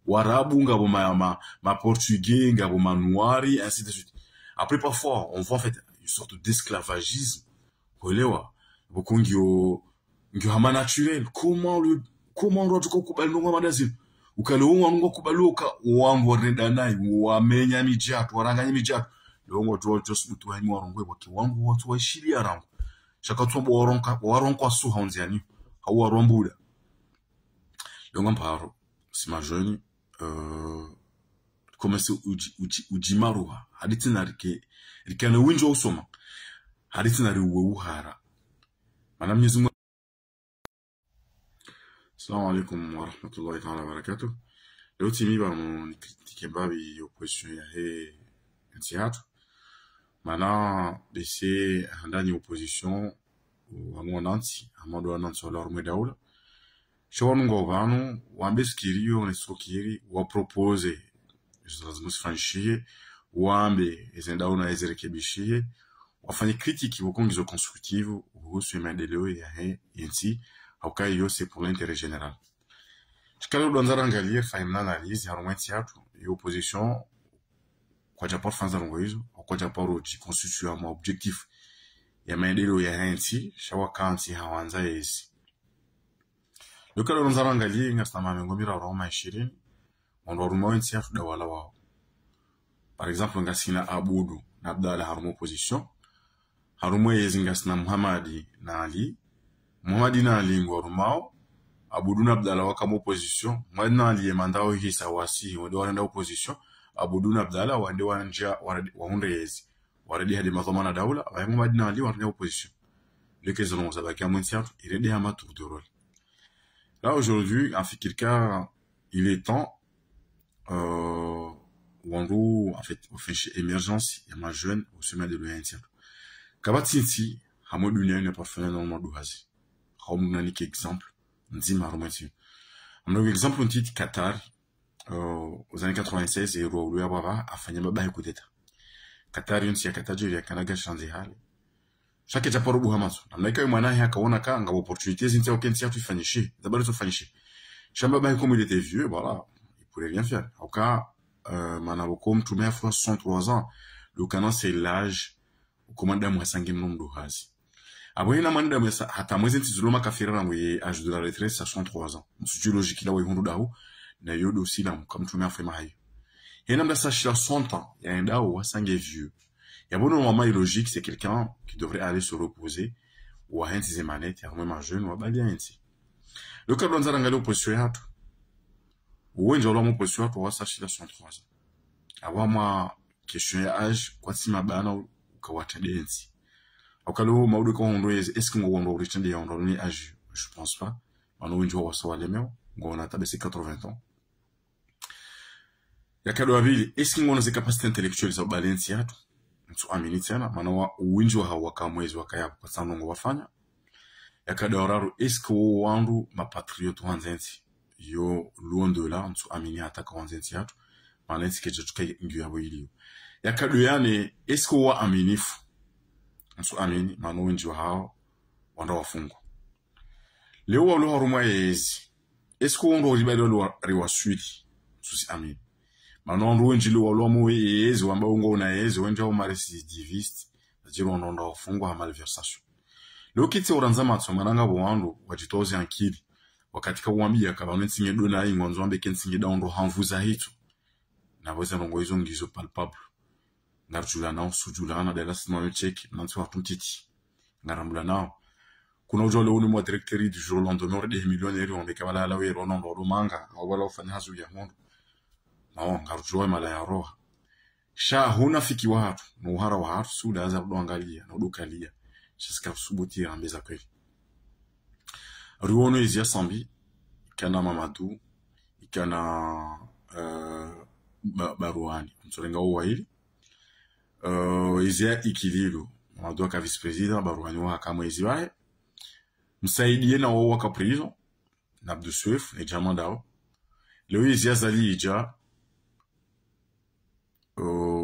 Warabu, ngabo ma portugais, ngabo ma noiri, ainsi de suite. Après, parfois, on voit en fait une sorte d'esclavagisme. Olewa. Beaucoup ngyo hama naturel. Comment on doit kubali nongo madazil? Ukalo nongo kubaluka, uambo redanai, uamenya mijatu, waranganya mijatu. Longo tuwa just mutu haimi warongwe waki wangu watu wa shili arangu. Shaka tuwa waronko wa suha onziani. Hawa warombuda. Longo mparo. Si ma jeune, komese ujimaruha. Hadithi na rike na winjo usoma. Hadithi na riwe uhara. Madame Mwenyezi Mungu. Assalamu alaikum wa rahmatullahi ta'ala wa barakatuh. Leo timi ba mon tikembabi opposition ya he ntiatu. Mana bese handani opposition wa nanti amado nanti wala rume daula. Shawanu ngobanu wambeskiri yo nesokiri wa propose lazima franchie wambe ezendauna ezerekebishie wafanye kritiki wakongizo constructive kuhusu maendeleo ya he yensi aukai yose pour l'intérêt général. Chikalo donzara angalia faina analyse harumenti yatu yo opposition kwa japort fanza ngoizo kwa japort ji constitue ma objectif ya maendeleo ya yensi shawa kanti hawanza yesi. Lokalo donzara angalia ngastama ngomira Roma 20 on harumenti yatu dawala wao. Par exemple ngasina Abudu na Abdallah harumo opposition. Harumo yezingas na Muhammadi na Ali. Muhammadi na Ali ngorumao. Abudu na Abdallah wakama opposition. Muhammadi na Ali yemandao hisa wasi. Wende wanenda opposition. Abudu na Abdallah wende wanjia wahunde yezi. Waredi hadi mazomana daula. Waya Muhammadi na Ali wanenda opposition. Leke zonon sabaki ya mwentiatu. Irede hama tour de rôle. Là aujourd'hui, en fait, il est temps, Wango, en fait, au fait, émergence, il y a ma jeune au sommet de l'ONU. Kabatinti, hamo dunia ne pas faire dans le monde hazi. Hamo nani ki exemple, nzima harumenti. Amna exemple nti Qatar, aux années 96, et Rouaoulou Ababa a fait un bail coup d'état. Qatar yunsi ya Qatar ya kanaga chanze hali. Chaque japoro buhamaso. Amnaika yumana ya kaona ka nga opportunité zinti aukensi ya tu fanishi. D'abord tu fanishi. Chamba bail comme il était vieux, voilà, il pourrait rien faire. Au cas Manabokom, tout à fois 63 ans. Le canon, c'est l'âge au commandant Mouassangi Nomdo Hazi. Après, la manda Mouassa, à Mouazin Tizuloma Kafira, oui, âge de la retraite, ça 63 ans. C'est logique là où ils vont d'Ao, n'a aussi là, comme tout le monde fait maille. Et là, ça, chez 100 ans, il y a un Dao, Wassangi est vieux. Il y a bon moment logique, c'est quelqu'un qui devrait aller se reposer, ou à un de ses manettes, il y a même un jeune, ou à bien ainsi. Le cas de l'Anzarangalo, opposition, Ouwen jolo mo position pour voir ça chez la 103 ans. Avoir ma question ya âge kwa sima bana ukawata densi. Okalo maudu ko hondo est-ce que ngondo richende ya hondo ni âge? Je pense pas. Mano wenjo wa sawa lemeo ngona tabese 80 ans. Ya kado avili est-ce que ngono ze capacité intellectuelle za balensi yatu? Mtu amini tena mano wa wenjo hawa kamwezi wakaya kwa sanongo wafanya. Ya kado oraru est-ce que wandu ma patriote wanzenzi? Yo loin de là nsu amini hata kwa nzentiatu malensi ke jotuka ngiyo yabo iliyo yakadu yane esko wa aminifu nsu amini mano wenjo hao wanda wafungwa leo wa lo haruma yezi esko wondo ribado lo riwaswiti nsu amini mano ndo wenjilo wa lo mo yezi wamba ngo na yezi wenjo wa recidiviste ajiro ndo wafungwa malversation leo kiti oranza matso mananga bwando wajitoze ankili wakati kawambia kabane tsinge dona ingonzo ambe kensinge daundo hanvuza hitu na weza nongo hizo ngizo palpable ngarjula nao sujula na dela sima check nantu watuntiti ngarambula nao kuna ujole uni mwa directeur du jour lendemain des millionnaires on bekabala la wero nondo romanga wala ufanya hazu ya mondo nao ngarjua mala ya roha sha huna fiki watu no hara wa hatu suda za kuangalia na udokalia jusqu'à subuti ambeza kweli. Ruono izia sambi, ikana Mamadou, ikana Barouani. Msolenga uwa hili. Izia ikililu. Mamadou waka vice-président, Barouani waka mwezi wae. Msaidie na waka prison. Nabdou Suef, ne jamandao. Leo izia zali ija.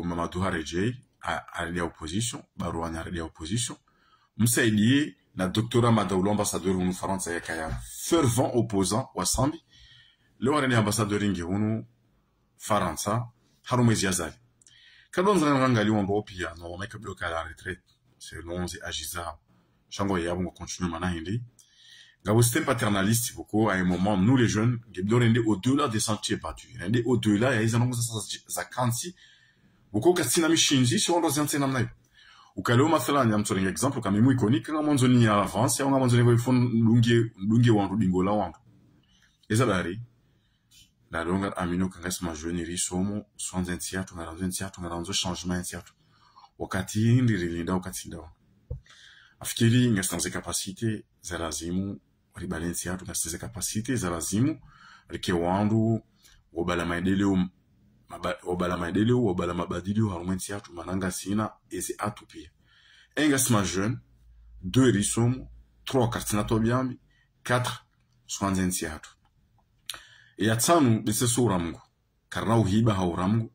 Mamadou harejei, haredi opposition. Barouani haredi opposition. Msaidie na doctorat Madaoulou ambassadeur ou France ya kaya fervent opposant wa Sambi leo arani ambassadeur ingi hunu Faransa harumwezi yazali kadonza ngangali wambo pia no make bloquer la retraite c'est lonzi agiza chango yabo ngo continue mana hindi ngabo système paternaliste beaucoup à un moment nous les jeunes gebdo rende au-delà des sentiers battus rende au-delà ya izanongo za kansi beaucoup katsina mishinji sur ndo zantsena namnayo ukalo mathalan ya mtsoringa exemple kama mu iconique nga monzoni ya avance ya nga monzoni ko ifon lungi wandu dingola wandu ezabari la longa amino kanga sma jeune risomo swanzentia tungaranzo changement ya wakati ndirilinda wakati ndawo afikiri ngastanze capacité za lazimu ribalensia tungastanze capacité za lazimu rike wandu wobala maendeleo wobala mabadilio harumwentia tumananga sina ezi atu pia enga sma jeune 2 risomo 3 kartinato biambi 4 swanzentia ya tano bise sura mungu karna uhiba hauramgu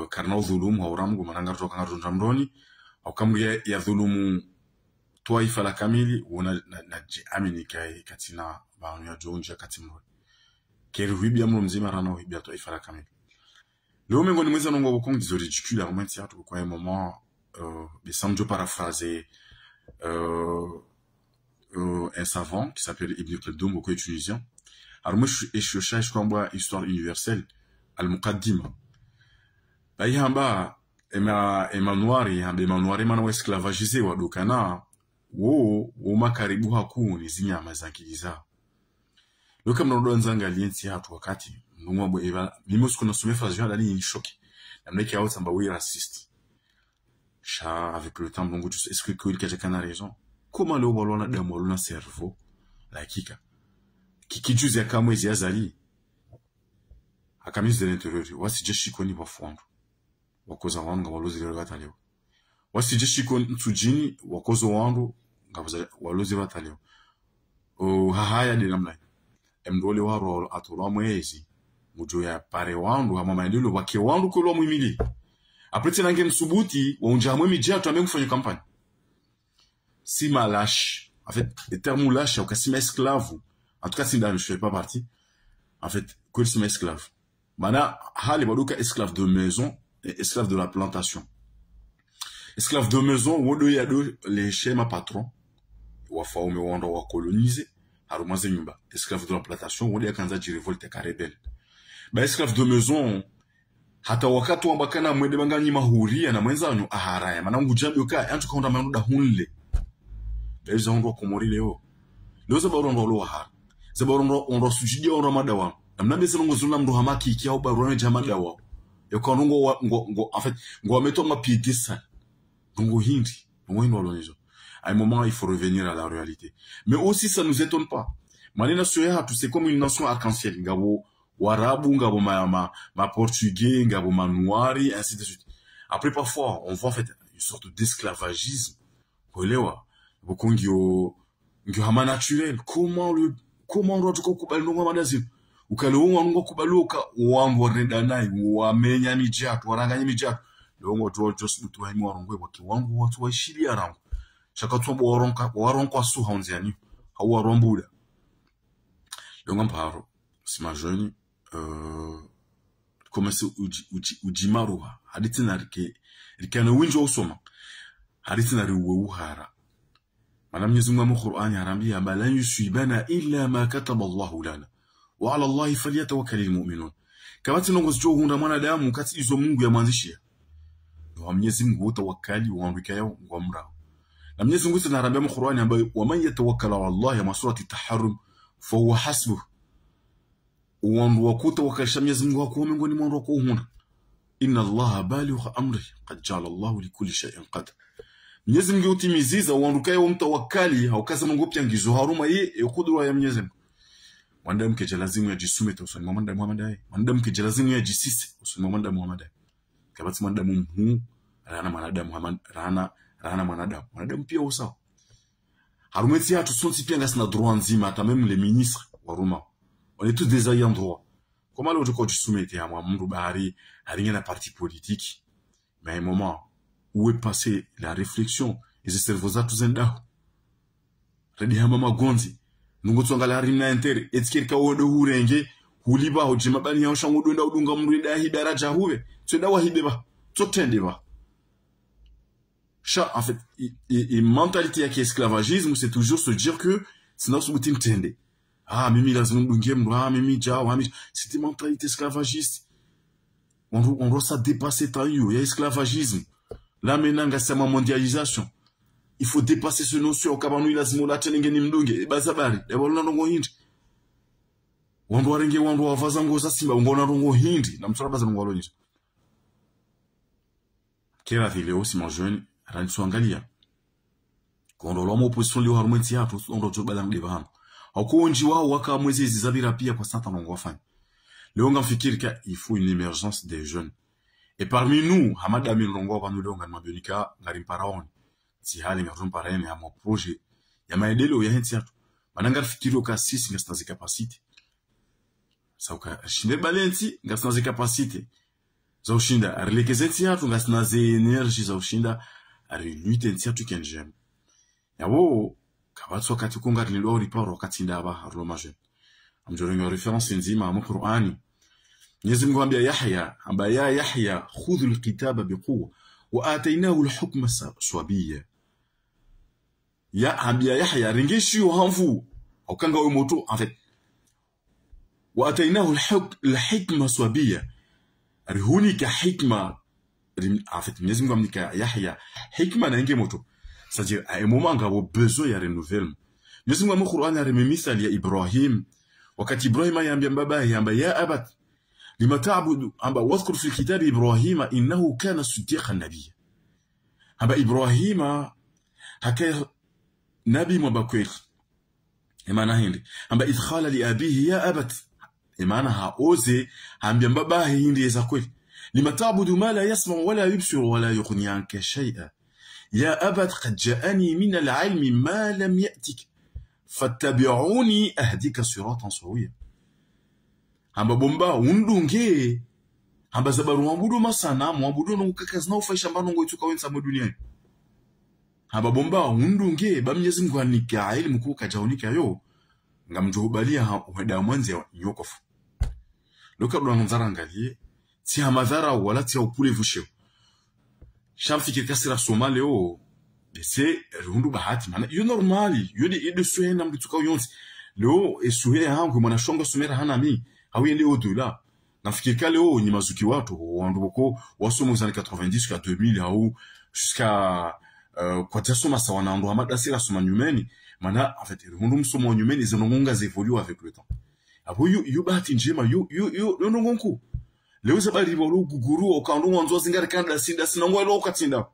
karna udhulumu hauramgu mananga toka ngarunda mdoni au kamri ya dhulumu taifa la kamili una najiamini kai katina banu ya jonja katimro keri huibia mlo mzima rana huibia taifa la kamili leo mengo ni mweza nongo bokong des ridicules arguments ya tout quoi un moment bisamjo paraphraser un savant qui s'appelle Ibn Khaldun beaucoup tunisien. Alors moi je crois histoire universelle al-muqaddima bayamba emanuari mana esclavagisé wa dokana wo makaribu hakuni zinyama zankiliza loka mnaodo nzanga lienti hatu wakati mnumwa bo eva mimi sikuna somé phrase dali choqué namne ki awta mbawi raciste cha avec le temps donc est-ce que il a raison comment le bolona de molona cerveau la kika kikijuzi ya kamwezi yazali akamizi de l'intérieur wasije shikoni bafundo wakoza wangu walozi leo bataleo wasije shikoni nsujini wakoza wangu ngabuza walozi bataleo hahaya de namna emdole waro atulwa mwezi mujo ya pare wangu hama maendeleo wake wangu ko mwimili après tena ngem subuti waunja mwe mijia tu amemfanya campagne si malache en fait le terme lâche au kasima esclave. En tout cas, si je ne fais pas partie, en fait, que c'est esclave. Mana, hali baduka esclave de maison et esclave de la plantation. Esclave de maison, wodo yado les schémas patrons, wafa ome wanda wa coloniser, harumaze nyumba. Esclave de la plantation, wodo yakanza ji revolte ka rebelle. Ba esclave de maison, hata wakati wambakana mwede bangani mahuria na mwenzanu aharaya. Mana ngujambi uka, yantu kaunda manuda hunle. Beza hondo komori leo. Leo zabaru ndo lo wahara. Zabaru on sujidia on madawa namna bese ngo zuna mndo hamaki ikiao barone jamada wa yoko ngo en fait ngo meto ma piété ça ngo hindi ngo ino lonizo à un moment il faut revenir à la réalité mais aussi ça nous étonne pas manena soya tu c'est comme une nation arc-en-ciel ngabo warabu ngabo ma portugais ngabo manuari ainsi de suite après parfois on voit en fait une sorte d'esclavagisme olewa bokongio ngio hama naturel comment on doit kubali no madazi ukalo ngo kubaluka wangu renda nayi wamenya mijatu waranganya mijatu longo to just to haimu warongwe waki wangu watu waishili arangu shaka tumbo waronka su haunziani hawa rombuda longo mparo sima jeune commencer ujimaruha haditina rikana winjo usoma haditina riwuhara Madame Mwenyezi Mungu mu Qur'ani harambia bala yusibana illa ma kataba Allahu lana wa ala Allahi falyatawakkalul mu'minun kama tinongo zicho hunda mwanadamu kati izo Mungu ya mwanzishia ndio Mwenyezi Mungu utawakkali uandika yao ngomra na Mwenyezi Mungu tunarambia mu Qur'ani ambaye wa man yatawakkala ala Allah ya surati Taharrum fa huwa hasbuh uandu wakuta wakasha Mwenyezi Mungu wako mbinguni mwandu wako hunda inna Allaha balighu amri qad ja'ala Allahu likulli shay'in qadar Mwenyezi Mungu utimiziza uandukaye wa mtawakkali haukaza Mungu pia ngizo haruma ye kudura ya Mwenyezi Mungu wanadamu ke lazimu ya jisume to usoni mwanda Muhammad wanadamu ke lazimu ya jisisi usoni mwanda Muhammad kabati wanadamu mhu rana mwanadamu Muhammad rana mwanadamu pia usawa harumeti ya tusonsi pia ngasina droit nzima hata même les ministres wa Roma on est tous des ayants droit comment alors tu jisume te ya mwandu bahari haringa na parti politique mais à un moment où est passée la réflexion et ce cerveau za tuzenda redi hama magonzi nungo tsonga la rimna inter etikirika wodo hurenge huliba hojima bani ya shangu dunda udunga mrida hi daraja huwe twenda wahibeba totendeba en fait et mentalité qui esclavagisme c'est toujours se dire que sinon ce boutin tende ah mimi lazima mdungie mwa mimi jao c'était mentalité esclavagiste on doit ça dépasser tayo il y a esclavagisme là maintenant ngasema mondialisation il faut dépasser ce notion kabanu lazima la tenengeni mdunge bazabari yabolona ndongo hindi wandu warenge wandu wavaza ngoza simba ngona ndongo hindi na mtsora baza ndongo alonyisa kera vile aussi mon jeune ranisuangalia kondo mo opposition leo harumenti hapo ndo tobala mdebana akonji wao wakamwezi zizabira pia kwa santa ndongo wafanya leo ngamfikiri ka il faut une émergence des jeunes et parmi nous hamada milongo kwa ndongo mabionika ngari paraoni si hali ngarun parene ya mo projet ya maendeleo ya henti hapo mananga fikiri ka sisi ngastazi capacité sauka shinde balenti ngastazi capacité za ushinda arelekezeti hatu ngastazi energy za ushinda ari lutte ntiatu kenjem yabo kabatso kati kunga lilo riporo wakati ndaba harlo majen amjorenga reference nzima mu Qur'ani Mwenyezi Mungu ambia Yahya amba ya Yahya khudhu alkitaba biquwa wa atainahu alhukma swabiyya ya ambia Yahya ringishi uhamvu okanga we moto en fait wa atainahu alhikma swabiyya rihunika hikma en fait Mwenyezi Mungu amnika Yahya hikma na inge moto c'est-à-dire à un moment ngabo besoin ya renouvellement Mwenyezi Mungu mu Qur'ani arimemithali ya Ibrahim wakati Ibrahim ayambia baba yamba ya abat lima ta'budu amba wadhkur fi kitabi Ibrahim innahu kana siddiqan nabiyya amba Ibrahim hakaya nabi mbakweli imana hindi amba idkhala li abihi ya abat imana haoze ambia baba hindi yeza kweli lima ta'budu ma la yasma wala yubsir wala yughni anka shay'a يا أبت قد جاءني من العلم ما لم يأتك فاتبعوني أهديك صراطا سويا hamba bomba undunge hamba zabaru mwabudu masana mwabudu nukakazi na ufaisha mbano ngo ituka wensa mwaduniani hamba bomba undunge ba Mwenyezi Mungu anika ili mkuu kajaunika yo ngamjuhubalia uheda mwanzi nyokofu loka duanzara angalie ti hamadhara wala ti upule vusheo shamfikiri kasira Somali leo c'est rundu bahati mana yo normali yo de suhe na mtuka yonsi leo esuhe hangu mwana shonga sumera hana mi hawende au-delà nafikiri ka leo ni mazuki watu wanduboko wasomo za 90 jusqu'à 2000 au jusqu'à kwa tasoma sawa na ndo hamada sira soma nyumeni mana en fait rundu msomo nyumeni zinongonga zévolue avec le temps abo yo bahati njema yo nongonku leo zabali bolo guguru okando wanzo zingara kanda sinda sinongo lo katinda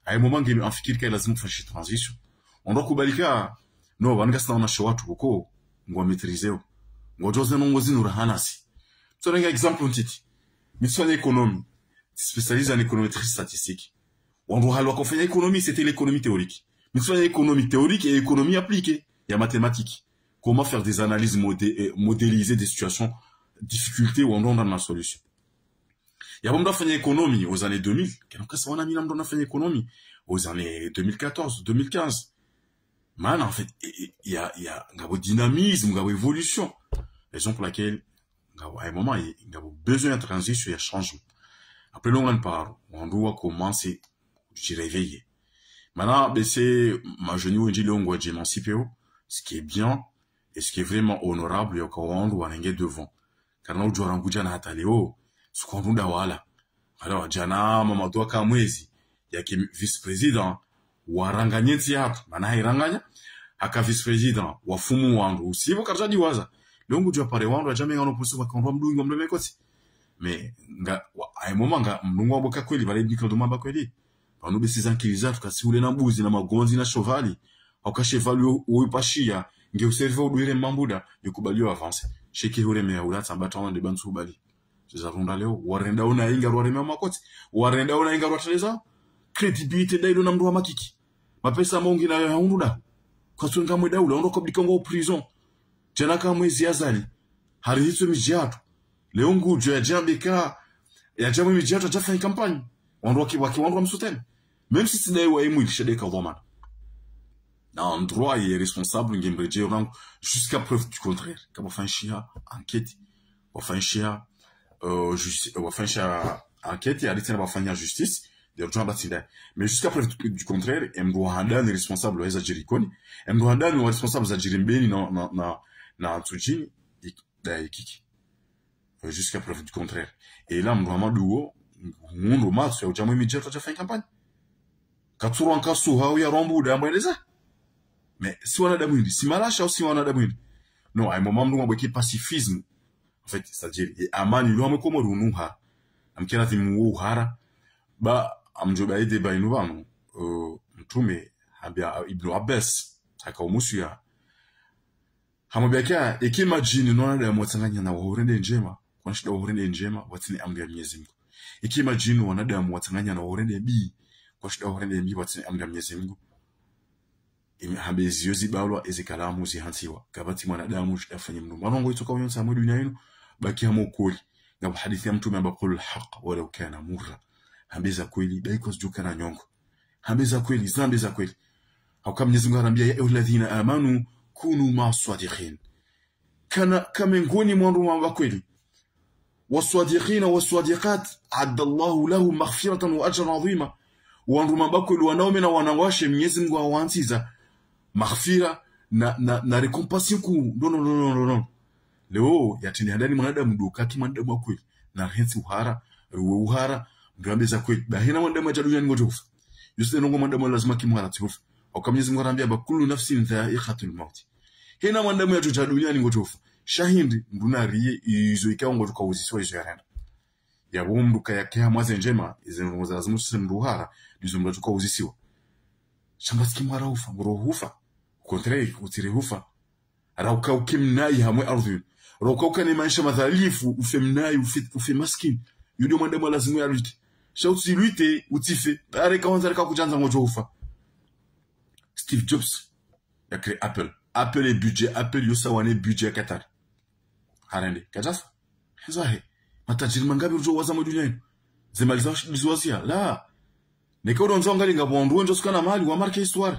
ay moment ngemi afikiri ka lazima kufashi transition ondo kubalika no bangasana na shawatu huko ngwa maîtriser ngojoze nongozi nurahanasi tsonga exemple ntiti mission économie spécialisé en économétrie statistique ondo halwa kufanya économie c'était l'économie théorique mission économie théorique et économie appliquée ya mathématiques comment faire des analyses modéliser des situations difficultés ou on donne la solution. Il y a beaucoup de économie aux années 2000. Qu'est-ce qu'on a mis dans la économie aux années 2014, 2015. Man, en fait, il y a un dynamisme, une évolution. Raison pour laquelle, à un moment, il y a besoin de transition et de changement. Après, on parle, on doit commencer à réveiller. Maintenant, c'est ma jeune ou une longue émancipée, ce qui est bien et ce qui est vraiment honorable, et on doit aller devant. Karna ujua ranguja na hata leo sukondunda wala ala jana mama doka mwezi yake vice president waranganyeti hapa maana hairanganya aka vice president wafumu wangu usibo karjaji waza leo ngujua pare wangu ajame ngano pusu bakondwa mdungu mdome koti me nga ay moma nga mdungu waboka kweli bale bikro doma bakweli banu besiza nkiliza tukasiule na mbuzi na magonzi na chevali akashevali uipashia nge userve udwire mambuda yukubaliwa avance sheke hore me ula tsambata de bantu bali zizarunda leo warenda una inga rwareme makoti warenda una inga rwatreza credibility ndailo na mndu wa makiki mapesa mongi na haunduda kwatunga mweda ula ndo kubdika ngo prison jana kama mwezi azali hari hizo mijiatu leo ngujo ya jambeka ya jamu mijiatu jafanya kampani wandu waki wandu msutene même si sidai wa imu ilishadeka dhomana un droit et responsable jusqu'à preuve du contraire. Quand on fait un chien enquête, on fait un chien enquête et à l'état on va faire une justice. Mais jusqu'à preuve du contraire, on doit rendre responsable les Algériens, on doit rendre responsable les Algériens na Tsoujini et Kiki. Jusqu'à preuve du contraire. Et là, on doit rendre on doit sur jamais immédiat déjà fait une campagne. Quand tu rentres sur Haouya Rambo d'un mois les a. Mais si on a d'abord, si malacha ou si on a d'abord. Non, à un moment, nous, on a pacifisme. En fait, c'est-à-dire, aman, il y a un comme nous, ha. Am kena timu hara. Ba, am joba ide ba inuba, non. Mtume, habia Ibn Abbas, haka umusuya. Hamabia ekima jini nona da mwatanganya na wahorende njema. Kwa nishida wahorende njema, watini amri ya Mwenyezi Mungu. Ekima jini wanada mwatanganya na wahorende bi. Kwa shida wahorende bi, watini amri ya Mwenyezi Mungu. Habezi yozi balwa ezekalamu zihantiwa kabati mwanadamu shafanya mno manongo itoka uyonsa mu dunia yino baki hamo kuli na hadithi ya mtume ambaqul haq wala kana murra habeza kweli baiko zuka na nyongo habeza kweli zambi za kweli au kama Mwenyezi Mungu anambia ya ayyuhalladhina amanu kunu ma'as-sadiqin kana kama ngoni mwandu wa kweli was-sadiqina was-sadiqat adda Allahu lahum maghfiratan wa ajran 'azima wandu mabakulu wanaome na wanawashe Mwenyezi Mungu awanziza maghfira na recompense ku no leo yatini handani mwanadamu doka kimwanadamu kweli na hensi uhara ndambeza kweli bahina mwanadamu ya dunia ngotofa yusene ngo mwanadamu lazima kimwara tsofa au kama Mwenyezi Mungu anambia bakulu nafsin dha'iqatul maut hina mwanadamu ya dunia ngotofa shahindi ndunariye izo ikawa ngotoka uziswa izo yarana ya bomruka yake hamwaze njema izo ngo lazima semruhara izo ngotoka uzisiwa shambasi kimwara ufa ngorohufa contraire utirehufa rauka ukimnai hamwe ardhi rauka ukani maisha madhalifu ufemnai ufe maskini yudio mwanadamu lazima yarite shauti luite utife bare kaanza reka kujanza ngojofa Steve Jobs a créé Apple et budget Apple yosa wane budget Qatar harende kajafa hizahe matajiri mangabi ujo waza duniani zemaliza lizuazia la nikaodo nzonga ngabondu njo sukana mali wa marke histoire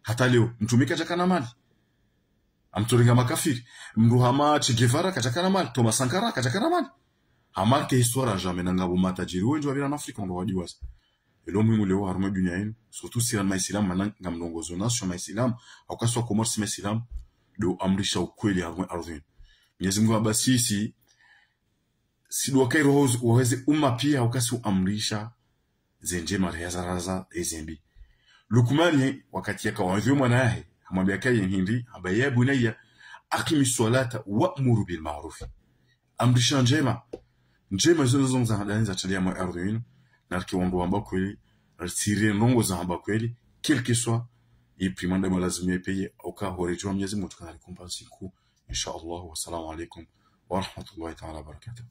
hata leo mtumika chakana mali amturinga makafiri mruhama Che Guevara kachakana mali Thomas Sankara kachakana mali hamarke histoire jamais nangabo matajiri wengi wa bila Afrika ndo wajiwaza elo muhimu leo harume dunia yenu surtout si maislam mananga mlongozo nation maislam au kaswa commerce maislam do amrisha ukweli harume ardhi Mwenyezi Mungu abasisi sido kairo waweze umma pia ukasi amrisha zenje mareza ezembi Lukumani wakati yakawadhiyo mwanae hamwambia kai hindi habaya bunayya aqimi salata wa'muru bil ma'ruf amrisha njema zozo za hadani za chalia mwa ardhi na kiwambo ambao kweli siri ndongo za ambao kweli quelque soit iprimanda lazima ipeye au ka horejo Mwenyezi Mungu tukana recompense ku inshallah wa salamu alaykum wa rahmatullahi ta'ala wa barakatuh.